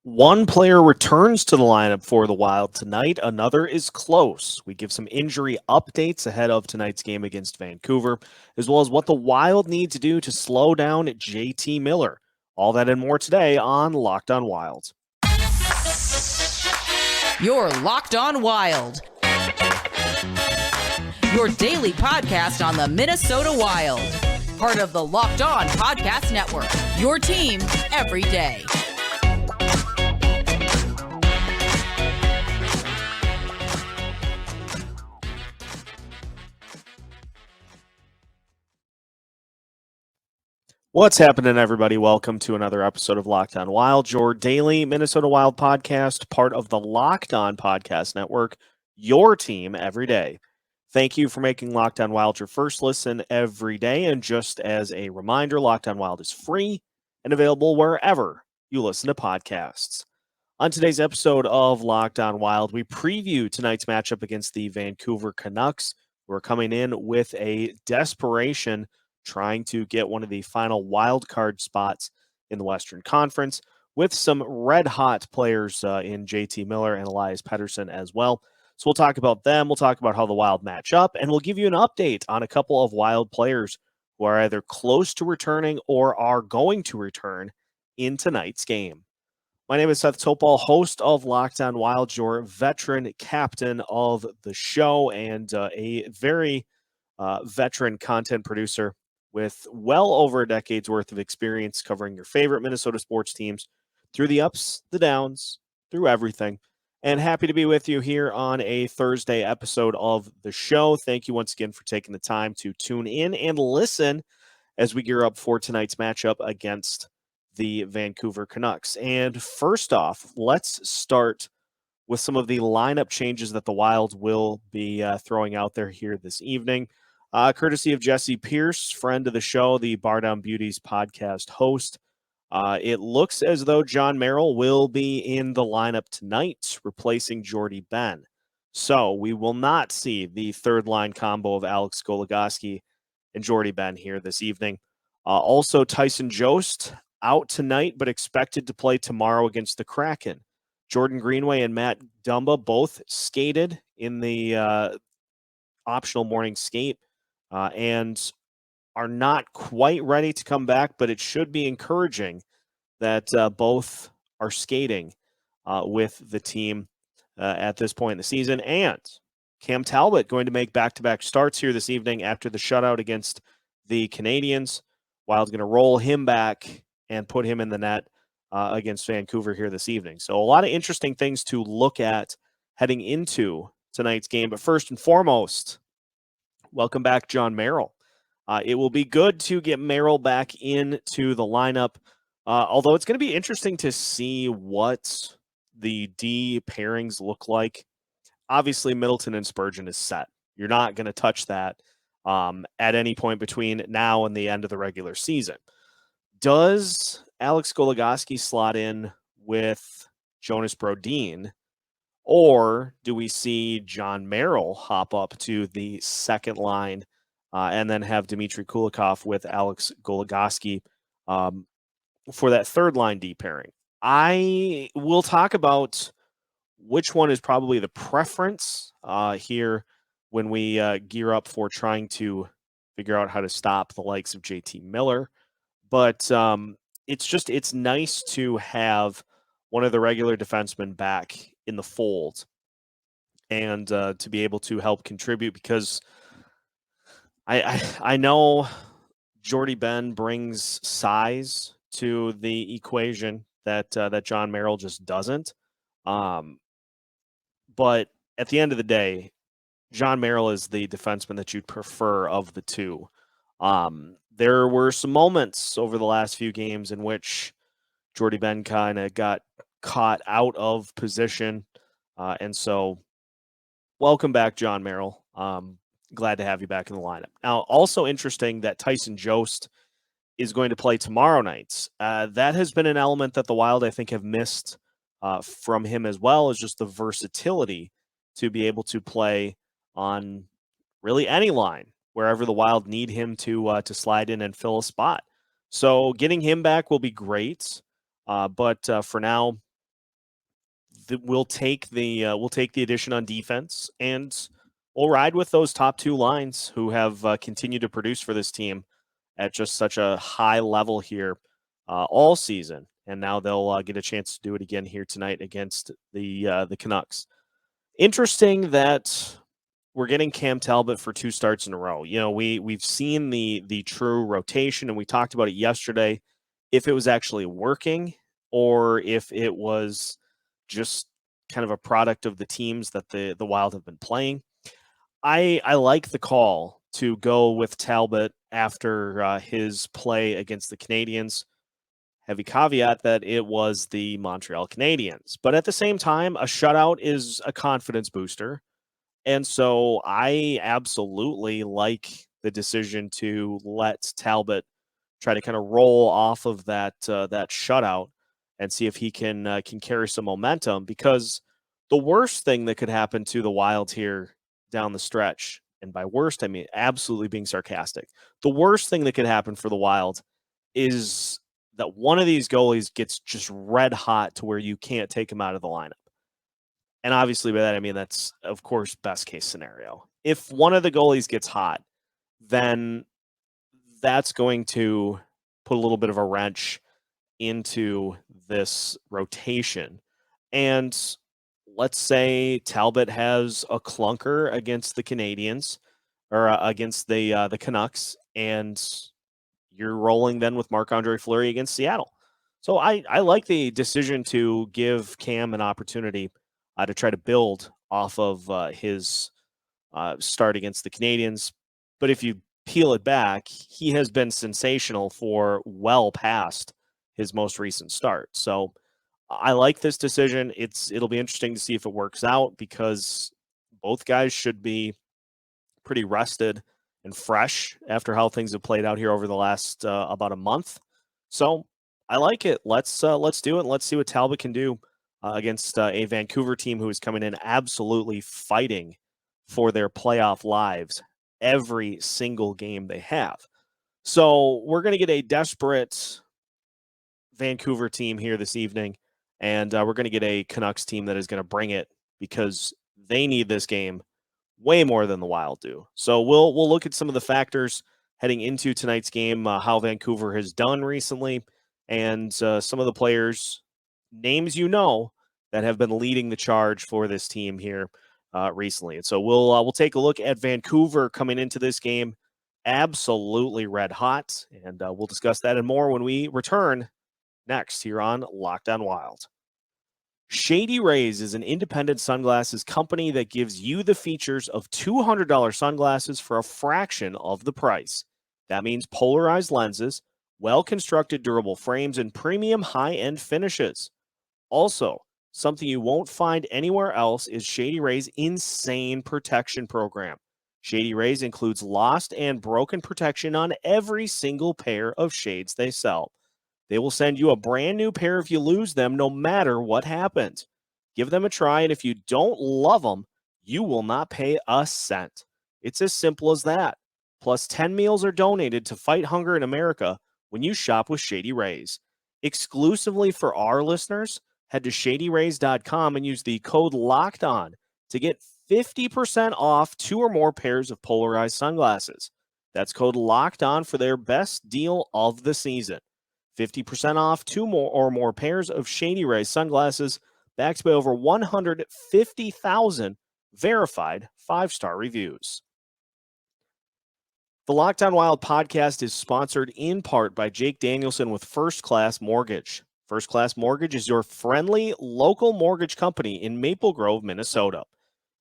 One player returns to the lineup for the Wild tonight. Another is close. We give some injury updates ahead of tonight's game against Vancouver, as well as what the Wild need to do to slow down JT Miller. All that and more today on Locked On Wild. You're Locked On Wild, your daily podcast on the Minnesota Wild. Part of the Locked On Podcast Network, your team every day. What's happening, everybody? Welcome to another episode of Locked On Wild, your daily Minnesota Wild podcast, part of the Locked On Podcast Network, your team every day. Thank you for making Locked On Wild your first listen every day. And just as a reminder, Locked On Wild is free and available wherever you listen to podcasts. On today's episode of Locked On Wild, we preview tonight's matchup against the Vancouver Canucks, who are coming in with a desperation trying to get one of the final wild card spots in the Western Conference, with some red-hot players in JT Miller and Elias Pettersson as well. So we'll talk about them, we'll talk about how the Wild match up, and we'll give you an update on a couple of Wild players who are either close to returning or are going to return in tonight's game. My name is Seth Topal, host of Locked On Wild, your veteran captain of the show, and a very veteran content producer with well over a decade's worth of experience covering your favorite Minnesota sports teams through the ups, the downs, through everything. And happy to be with you here on a Thursday episode of the show. Thank you once again for taking the time to tune in and listen as we gear up for tonight's matchup against the Vancouver Canucks. And first off, let's start with some of the lineup changes that the Wild will be throwing out there here this evening. Courtesy of Jesse Pierce, friend of the show, the Bar Down Beauties podcast host. It looks as though Jon Merrill will be in the lineup tonight, replacing Jordie Benn. So we will not see the third line combo of Alex Goligoski and Jordie Benn here this evening. Also, Tyson Jost out tonight, but expected to play tomorrow against the Kraken. Jordan Greenway and Matt Dumba both skated in the optional morning skate. And are not quite ready to come back, but it should be encouraging that both are skating with the team at this point in the season. And Cam Talbot going to make back-to-back starts here this evening after the shutout against the Canadiens. Wild's going to roll him back and put him in the net against Vancouver here this evening. So a lot of interesting things to look at heading into tonight's game. But first and foremost, welcome back, Jon Merrill. It will be good to get Merrill back into the lineup, although it's going to be interesting to see what the D pairings look like. Obviously, Middleton and Spurgeon is set. You're not going to touch that at any point between now and the end of the regular season. Does Alex Goligoski slot in with Jonas Brodin? Or do we see Jon Merrill hop up to the second line and then have Dmitry Kulikov with Alex Goligoski for that third line D pairing? I will talk about which one is probably the preference here when we gear up for trying to figure out how to stop the likes of JT Miller. But it's nice to have one of the regular defensemen back in the fold and to be able to help contribute, because I know Jordie Benn brings size to the equation that Jon Merrill just doesn't. But at the end of the day, Jon Merrill is the defenseman that you'd prefer of the two. There were some moments over the last few games in which Jordie Benn kind of got caught out of position. And so welcome back, Jon Merrill. Glad to have you back in the lineup. Now, also interesting that Tyson Jost is going to play tomorrow night. That has been an element that the Wild, I think, have missed from him as well, is just the versatility to be able to play on really any line, wherever the Wild need him to slide in and fill a spot. So getting him back will be great. But for now, we'll take the addition on defense, and we'll ride with those top two lines who have continued to produce for this team at just such a high level here all season, and now they'll get a chance to do it again here tonight against the Canucks. Interesting that we're getting Cam Talbot for 2 starts in a row. You know, we've seen the true rotation, and we talked about it yesterday. If it was actually working, or if it was just kind of a product of the teams that the Wild have been playing. I like the call to go with Talbot after his play against the Canadiens. Heavy caveat that it was the Montreal Canadiens. But at the same time, a shutout is a confidence booster. And so I absolutely like the decision to let Talbot try to kind of roll off of that shutout and see if he can carry some momentum, because the worst thing that could happen to the Wild here down the stretch, and by worst I mean absolutely being sarcastic, the worst thing that could happen for the Wild is that one of these goalies gets just red hot to where you can't take him out of the lineup. And obviously by that I mean that's of course best case scenario. If one of the goalies gets hot, then that's going to put a little bit of a wrench into this rotation. And let's say Talbot has a clunker against the Canadiens or against the Canucks, and you're rolling then with Marc-Andre Fleury against Seattle. So I like the decision to give Cam an opportunity to try to build off of his start against the Canadiens. But if you peel it back, he has been sensational for well past his most recent start. So I like this decision. It'll be interesting to see if it works out, because both guys should be pretty rested and fresh after how things have played out here over the last about a month. So I like it. Let's do it. Let's see what Talbot can do against a Vancouver team who is coming in absolutely fighting for their playoff lives every single game they have. So we're going to get a desperate Vancouver team here this evening, and we're going to get a Canucks team that is going to bring it, because they need this game way more than the Wild do. So we'll look at some of the factors heading into tonight's game, how Vancouver has done recently, and some of the players, names that have been leading the charge for this team here recently. And so we'll take a look at Vancouver coming into this game absolutely red hot, and we'll discuss that and more when we return next here on Locked On Wild. Shady Rays is an independent sunglasses company that gives you the features of $200 sunglasses for a fraction of the price. That means polarized lenses, well-constructed durable frames, and premium high-end finishes. Also, something you won't find anywhere else is Shady Rays' insane protection program. Shady Rays includes lost and broken protection on every single pair of shades they sell. They will send you a brand new pair if you lose them, no matter what happens. Give them a try, and if you don't love them, you will not pay a cent. It's as simple as that. Plus, 10 meals are donated to fight hunger in America when you shop with Shady Rays. Exclusively for our listeners, head to shadyrays.com and use the code LOCKEDON to get 50% off 2 or more pairs of polarized sunglasses. That's code LOCKEDON for their best deal of the season. 50% off 2 or more pairs of Shady Rays sunglasses, backed by over 150,000 verified 5-star reviews. The Locked On Wild podcast is sponsored in part by Jake Danielson with First Class Mortgage. First Class Mortgage is your friendly local mortgage company in Maple Grove, Minnesota.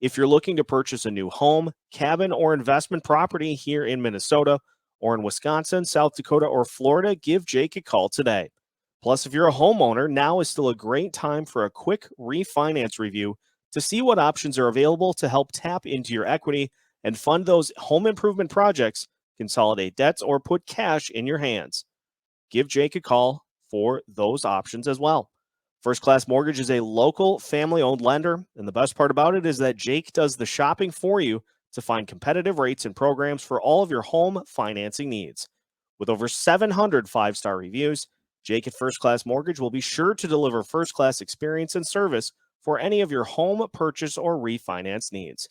If you're looking to purchase a new home, cabin, or investment property here in Minnesota, or in Wisconsin, South Dakota, or Florida, give Jake a call today. Plus, if you're a homeowner, now is still a great time for a quick refinance review to see what options are available to help tap into your equity and fund those home improvement projects, consolidate debts, or put cash in your hands. Give Jake a call for those options as well. First Class Mortgage is a local family-owned lender, and the best part about it is that Jake does the shopping for you to find competitive rates and programs for all of your home financing needs. With over 700 5-star reviews, Jake at First Class Mortgage will be sure to deliver first-class experience and service for any of your home purchase or refinance needs.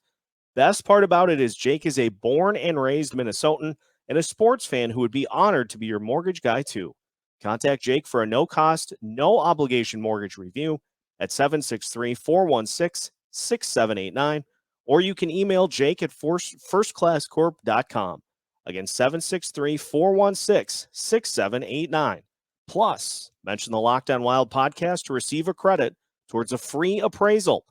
Best part about it is Jake is a born and raised Minnesotan and a sports fan who would be honored to be your mortgage guy too. Contact Jake for a no-cost, no-obligation mortgage review at 763-416-6789, or you can email Jake at firstclasscorp.com. Again, 763-416-6789. Plus, mention the Locked On Wild podcast to receive a credit towards a free appraisal.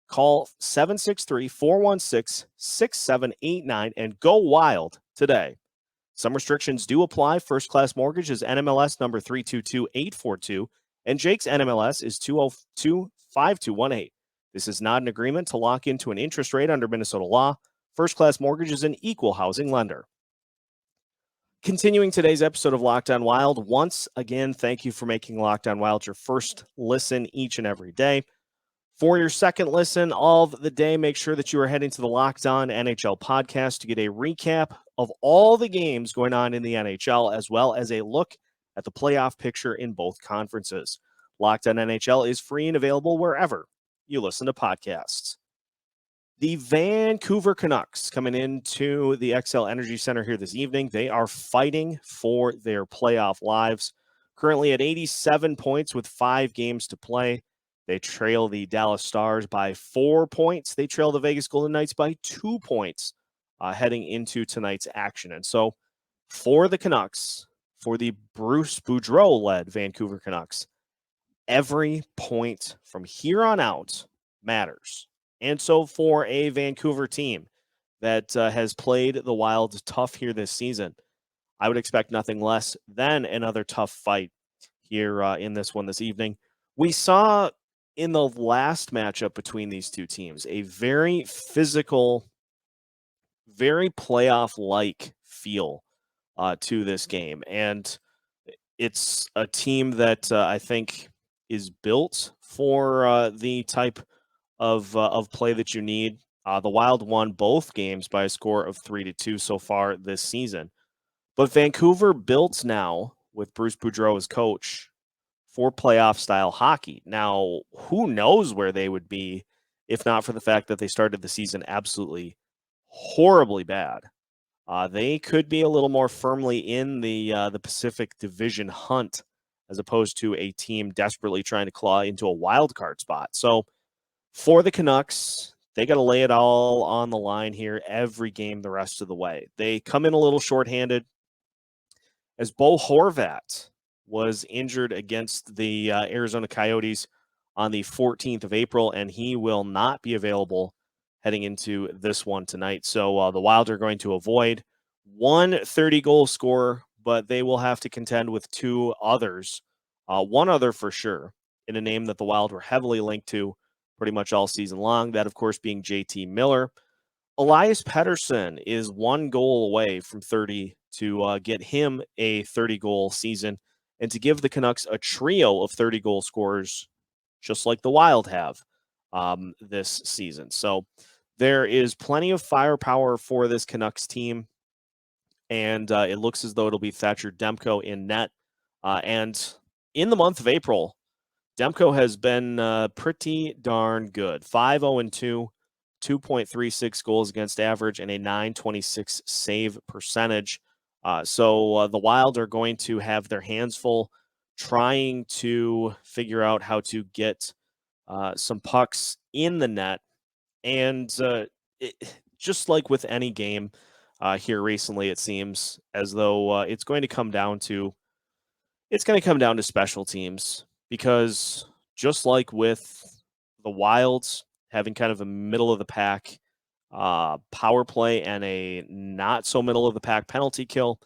Call 763-416-6789 and go wild today. Some restrictions do apply. First Class Mortgage is NMLS number 322842, and Jake's NMLS is 2025218. This is not an agreement to lock into an interest rate under Minnesota law. First Class Mortgage is an equal housing lender. Continuing today's episode of Locked On Wild, once again, thank you for making Locked On Wild your first listen each and every day. For your second listen of the day, make sure that you are heading to the Locked On NHL podcast to get a recap of all the games going on in the NHL, as well as a look at the playoff picture in both conferences. Locked On NHL is free and available wherever you listen to podcasts. The Vancouver Canucks coming into the XL Energy Center here this evening. They are fighting for their playoff lives. Currently at 87 points with 5 games to play. They trail the Dallas Stars by 4 points. They trail the Vegas Golden Knights by 2 points heading into tonight's action. And so for the Canucks, for the Bruce Boudreau-led Vancouver Canucks, every point from here on out matters. And so for a Vancouver team that has played the Wild tough here this season, I would expect nothing less than another tough fight here in this one this evening. We saw in the last matchup between these two teams a very physical, very playoff-like feel to this game. And it's a team that I think is built for the type of play that you need. The Wild won both games by a score of 3-2 so far this season. But Vancouver built now with Bruce Boudreau as coach for playoff-style hockey. Now, who knows where they would be if not for the fact that they started the season absolutely horribly bad. They could be a little more firmly in the Pacific Division hunt as opposed to a team desperately trying to claw into a wild card spot. So for the Canucks, they got to lay it all on the line here every game the rest of the way. They come in a little shorthanded as Bo Horvat was injured against the Arizona Coyotes on the 14th of April, and he will not be available heading into this one tonight. So the Wild are going to avoid one 30-goal scorer, but they will have to contend with 2 others, one other for sure, in a name that the Wild were heavily linked to pretty much all season long, that of course being JT Miller. Elias Pettersson is 1 goal away from 30 to get him a 30-goal season and to give the Canucks a trio of 30-goal scorers just like the Wild have this season. So there is plenty of firepower for this Canucks team, and it looks as though it'll be Thatcher Demko in net. And in the month of April, Demko has been pretty darn good. 5-0-2, 2.36 goals against average, and a .926 save percentage. So the Wild are going to have their hands full trying to figure out how to get some pucks in the net. And just like with any game here recently, it seems as though it's going to come down to special teams. Because just like with the Wilds having kind of a middle-of-the-pack power play and a not-so-middle-of-the-pack penalty kill,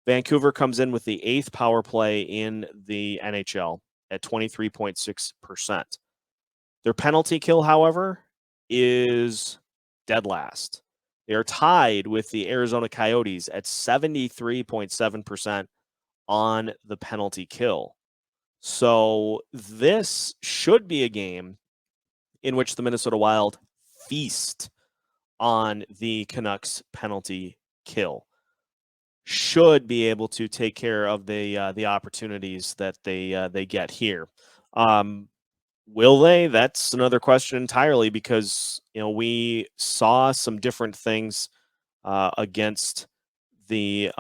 Vancouver comes in with the 8th power play in the NHL at 23.6%. Their penalty kill, however, is dead last. They are tied with the Arizona Coyotes at 73.7% on the penalty kill. So this should be a game in which the Minnesota Wild feast on the Canucks penalty kill. Should be able to take care of the opportunities that they get here. Will they? That's another question entirely because, we saw some different things against the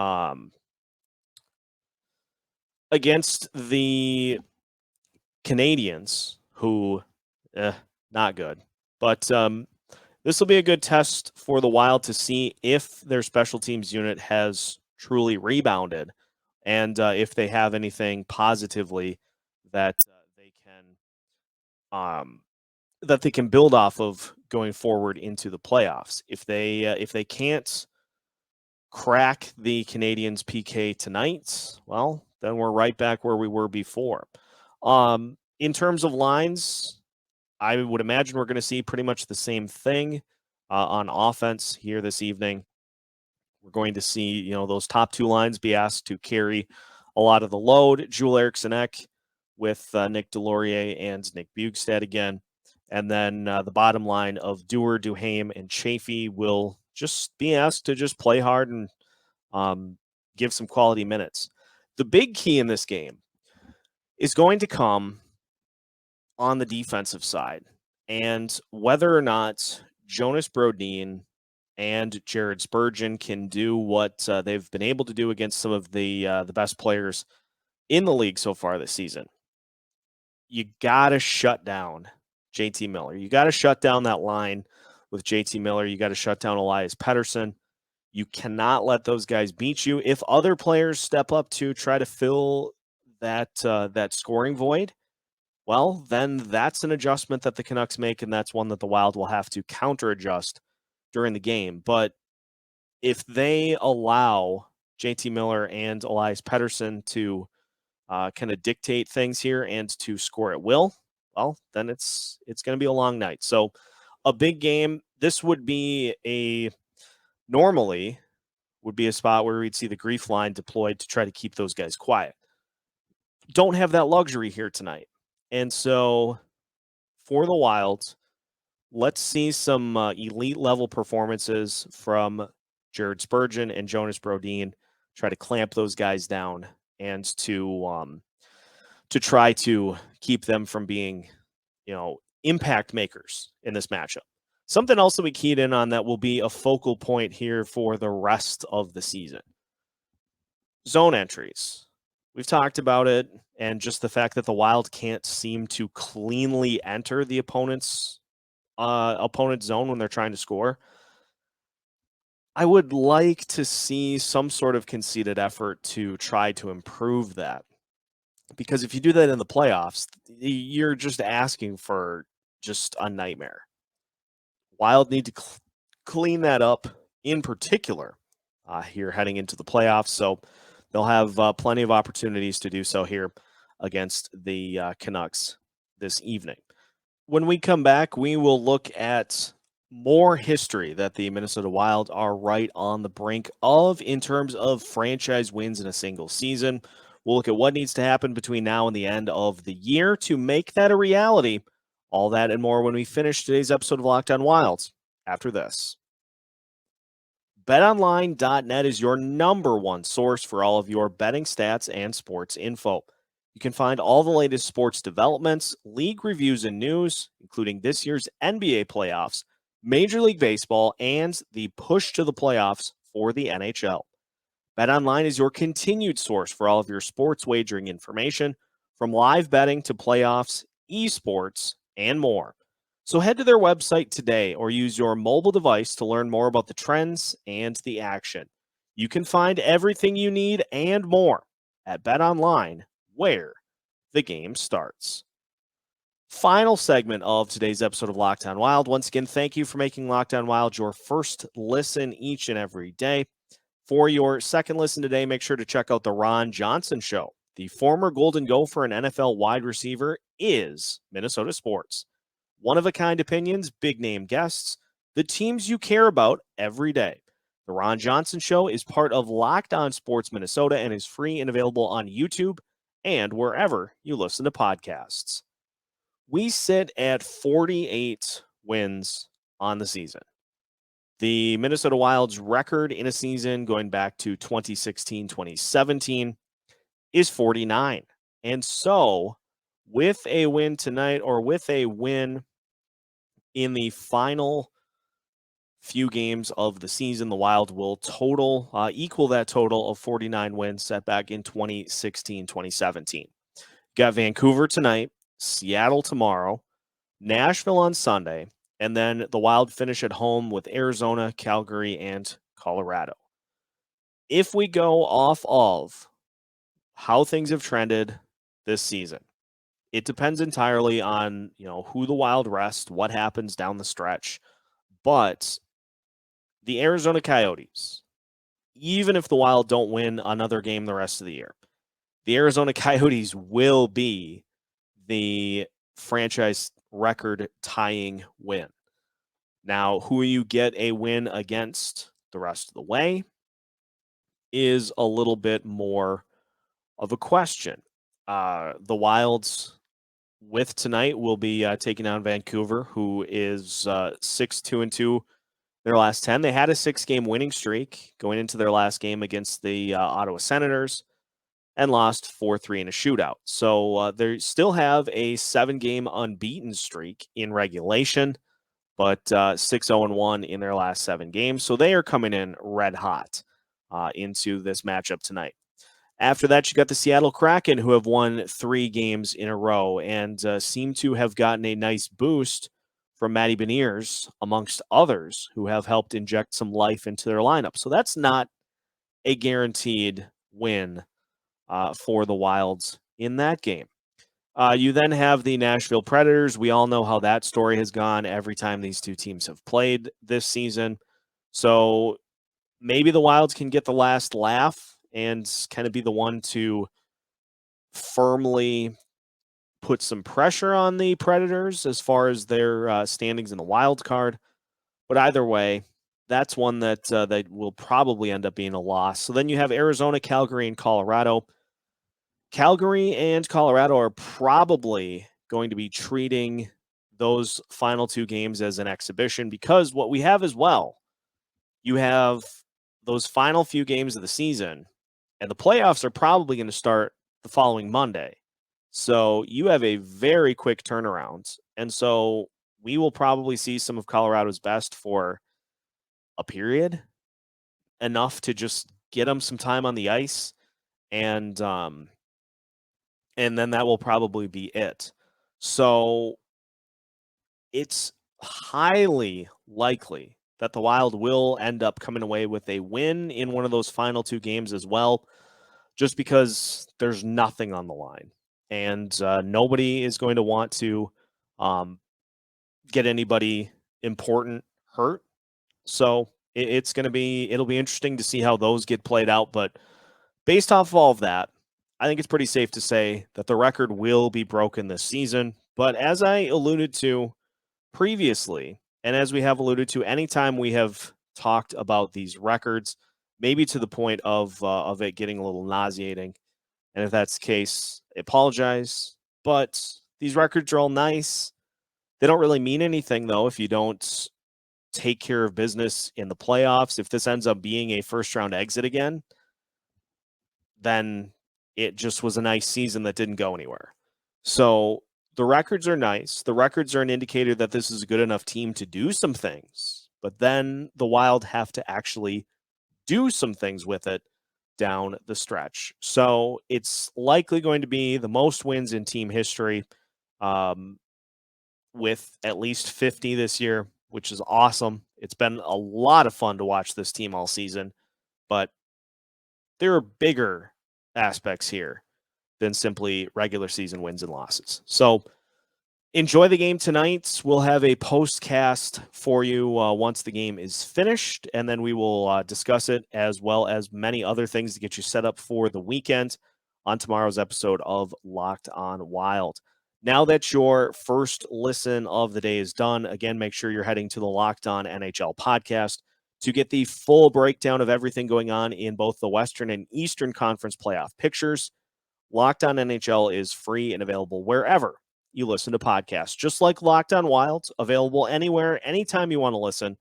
Canadians, who, not good. But this will be a good test for the Wild to see if their special teams unit has truly rebounded and if they have anything positively that they can build off of going forward into the playoffs. If they can't crack the Canadians' PK tonight, well, then we're right back where we were before. In terms of lines, I would imagine we're going to see pretty much the same thing on offense here this evening. We're going to see, those top two lines be asked to carry a lot of the load. Joel Eriksson-Ek with Nick Delorier and Nick Bjugstad again. And then the bottom line of Dewar, Duhaime, and Chaffee will just be asked to just play hard and give some quality minutes. The big key in this game is going to come on the defensive side and whether or not Jonas Brodin and Jared Spurgeon can do what they've been able to do against some of the best players in the league so far this season. You got to shut down JT Miller. You got to shut down that line with JT Miller. You got to shut down Elias Pettersson. You cannot let those guys beat you. If other players step up to try to fill that scoring void, well, then that's an adjustment that the Canucks make, and that's one that the Wild will have to counter-adjust during the game. But if they allow JT Miller and Elias Pettersson to kind of dictate things here and to score at will, well, then it's going to be a long night. So a big game. This would be normally would be a spot where we'd see the GREEF line deployed to try to keep those guys quiet. Don't have that luxury here tonight. And so for the Wild, let's see some elite level performances from Jared Spurgeon and Jonas Brodin. Try to clamp those guys down and to try to keep them from being, impact makers in this matchup. Something else that we keyed in on that will be a focal point here for the rest of the season. Zone entries. We've talked about it, and just the fact that the Wild can't seem to cleanly enter the opponent's zone when they're trying to score. I would like to see some sort of conceded effort to try to improve that. Because if you do that in the playoffs, you're just asking for just a nightmare. Wild need to clean that up in particular here heading into the playoffs. So they'll have plenty of opportunities to do so here against the Canucks this evening. When we come back, we will look at more history that the Minnesota Wild are right on the brink of in terms of franchise wins in a single season. We'll look at what needs to happen between now and the end of the year to make that a reality. All that and more when we finish today's episode of Locked On Wild after this. BetOnline.net is your number one source for all of your betting stats and sports info. You can find all the latest sports developments, league reviews, and news, including this year's NBA playoffs, Major League Baseball, and the push to the playoffs for the NHL. BetOnline is your continued source for all of your sports wagering information, from live betting to playoffs, esports, and more. So head to their website today or use your mobile device to learn more about the trends and the action. You can find everything you need and more at BetOnline, where the game starts. Final segment of today's episode of Locked On Wild. Once again, thank you for making Locked On Wild your first listen each and every day. For your second listen today, make sure to check out the Ron Johnson Show. The former Golden Gopher and NFL wide receiver is Minnesota Sports. One-of-a-kind opinions, big-name guests, the teams you care about every day. The Ron Johnson Show is part of Locked On Sports Minnesota and is free and available on YouTube and wherever you listen to podcasts. We sit at 48 wins on the season. The Minnesota Wild's record in a season going back to 2016-2017 is 49. And so with a win tonight, or with a win in the final few games of the season, the Wild will equal that total of 49 wins set back in 2016-2017. Got Vancouver tonight, Seattle tomorrow, Nashville on Sunday, and then the Wild finish at home with Arizona, Calgary, and Colorado. If we go off of how things have trended this season, it depends entirely on, who the Wild rest, what happens down the stretch. But the Arizona Coyotes, even if the Wild don't win another game the rest of the year, the Arizona Coyotes will be the franchise record tying win. Now, who you get a win against the rest of the way is a little bit more of a question. The Wilds with tonight will be taking on Vancouver, who is 6-2-2 their last 10. They had a 6-game winning streak going into their last game against the Ottawa Senators and lost 4-3 in a shootout. So they still have a 7-game unbeaten streak in regulation, but 6-0-1 in their last 7 games. So they are coming in red hot into this matchup tonight. After that, you got the Seattle Kraken, who have won 3 games in a row and seem to have gotten a nice boost from Matty Beniers, amongst others, who have helped inject some life into their lineup. So that's not a guaranteed win for the Wilds in that game. You then have the Nashville Predators. We all know how that story has gone every time these two teams have played this season. So maybe the Wilds can get the last laugh and kind of be the one to firmly put some pressure on the Predators as far as their standings in the wild card. But either way, that's one that will probably end up being a loss. So then you have Arizona, Calgary, and Colorado. Calgary and Colorado are probably going to be treating those final 2 games as an exhibition, because what we have as well, you have those final few games of the season, and the playoffs are probably going to start the following Monday. So you have a very quick turnaround. And so we will probably see some of Colorado's best for a period, enough to just get them some time on the ice. And then that will probably be it. So it's highly likely that the Wild will end up coming away with a win in one of those final 2 games as well, just because there's nothing on the line. And nobody is going to want to get anybody important hurt. So it'll be interesting to see how those get played out. But based off of all of that, I think it's pretty safe to say that the record will be broken this season. But as I alluded to previously, and as we have alluded to anytime we have talked about these records, maybe to the point of it getting a little nauseating, and if that's the case, I apologize. But these records are all nice. They don't really mean anything, though, if you don't take care of business in the playoffs. If this ends up being a first-round exit again, then it just was a nice season that didn't go anywhere. So the records are nice. The records are an indicator that this is a good enough team to do some things. But then the Wild have to actually do some things with it down the stretch. So it's likely going to be the most wins in team history, with at least 50 this year, which is awesome. It's been a lot of fun to watch this team all season, but there are bigger aspects here than simply regular season wins and losses. So enjoy the game tonight. We'll have a postcast for you once the game is finished, and then we will discuss it, as well as many other things to get you set up for the weekend on tomorrow's episode of Locked On Wild. Now that your first listen of the day is done, again, make sure you're heading to the Locked On NHL podcast to get the full breakdown of everything going on in both the Western and Eastern Conference playoff pictures. Locked On NHL is free and available wherever you listen to podcasts, just like Locked On Wild, available anywhere, anytime you want to listen.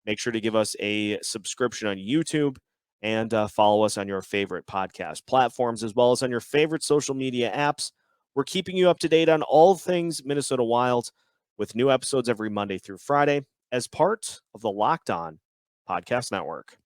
Make sure to give us a subscription on YouTube and follow us on your favorite podcast platforms, as well as on your favorite social media apps. We're keeping you up to date on all things Minnesota Wild with new episodes every Monday through Friday as part of the Locked On Podcast Network.